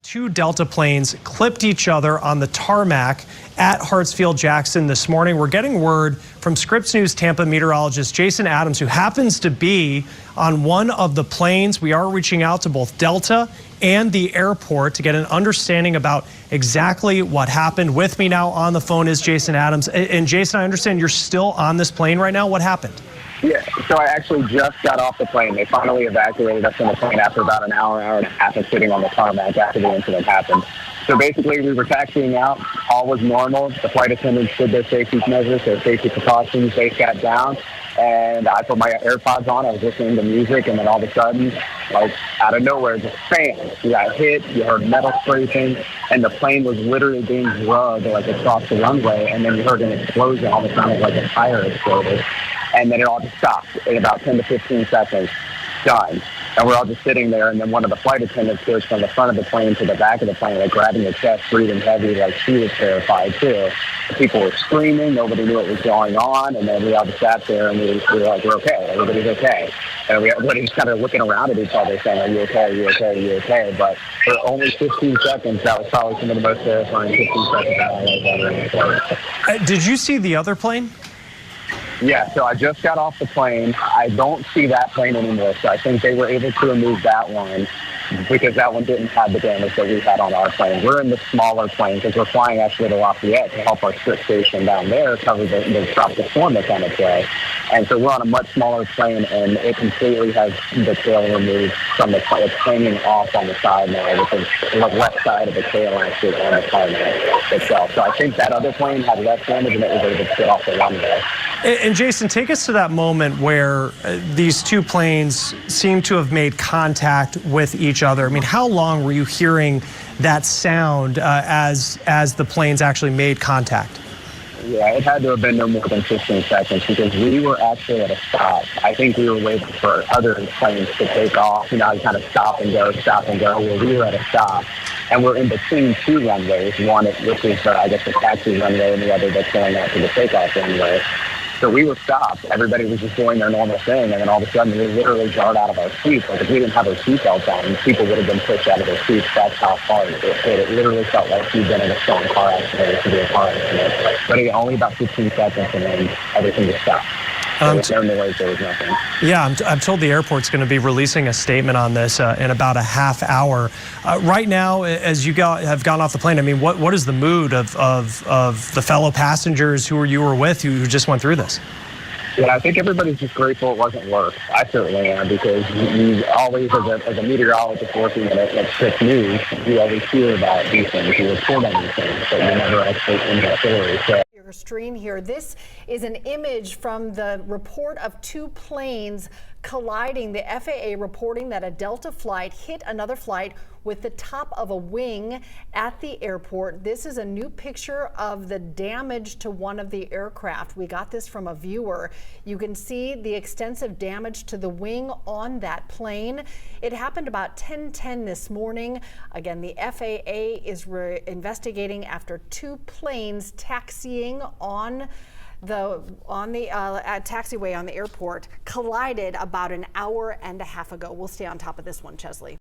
Two Delta planes clipped each other on the tarmac at Hartsfield-Jackson this morning. We're getting word from Scripps News Tampa meteorologist Jason Adams, who happens to be on one of the planes. We are reaching out to both Delta and the airport to get an understanding about exactly what happened. With me now on the phone is Jason Adams. And Jason, I understand you're still on this plane right now. What happened? Yeah, so I actually just got off the plane. They finally evacuated us from the plane after about an hour and a half of sitting on the tarmac after the incident happened. So basically, we were taxiing out. All was normal. The flight attendants did their safety measures, their safety precautions. They sat down, and I put my AirPods on. I was listening to music, and then all of a sudden, like out of nowhere, just bam! You got hit. You heard metal scraping, and the plane was literally being drugged like across the runway. And then you heard an explosion. All of a sudden, like a tire exploded. And then it all just stopped in about 10 to 15 seconds. Done. And we're all just sitting there, and then one of the flight attendants goes from the front of the plane to the back of the plane, like grabbing her chest, breathing heavy, like she was terrified too. People were screaming, nobody knew what was going on, and then we all just sat there and we were like, we're okay, everybody's okay. And everybody's kind of looking around at each other saying, are you okay, are you okay, are you okay? But for only 15 seconds, that was probably some of the most terrifying 15 seconds that I've ever in the flight. Did you see the other plane? Yeah, so I just got off the plane. I don't see that plane anymore, so I think they were able to remove that one because that one didn't have the damage that we had on our plane. We're in the smaller plane because we're flying actually to Lafayette to help our strip station down there cover the tropical storm that's on its way. And so we're on a much smaller plane, and it completely has the tail removed from the plane. It's hanging off on the side now, with the left side of the tail actually on the plane itself. So I think that other plane had less damage, and it was able to get off the runway. And Jason, take us to that moment where these two planes seem to have made contact with each other. I mean, how long were you hearing that sound as the planes actually made contact? Yeah, it had to have been no more than 15 seconds because we were actually at a stop. I think we were waiting for other planes to take off, you know, kind of stop and go. Well, we were at a stop. And we're in between two runways, one which is, I guess, the taxi runway, and the other that's going out to the takeoff runway. So we were stopped. Everybody was just doing their normal thing, and then all of a sudden we literally jarred out of our seats. Like if we didn't have our seatbelts on, people would have been pushed out of their seats. That's how hard it hit. It literally felt like you'd been in a strong car accident to be a car accident. But again, only about 15 seconds, and then everything just stopped. There was no noise, there was nothing. Yeah, I'm told the airport's going to be releasing a statement on this in about a half hour. Right now, as you have gone off the plane, I mean, what is the mood of the fellow passengers who you were with who just went through this? Yeah, I think everybody's just grateful it wasn't worse. I certainly am, because you always, as a meteorologist working at Scripps News, you always hear about these things. You report on these things, but you never actually in the story. So. Stream here. This is an image from the report of two planes colliding. The FAA reporting that a Delta flight hit another flight with the top of a wing at the airport. This is a new picture of the damage to one of the aircraft. We got this from a viewer. You can see the extensive damage to the wing on that plane. It happened about 10:10 this morning. Again, the FAA is investigating after two planes taxiing on the taxiway on the airport collided about an hour and a half ago. We'll stay on top of this one, Chesley.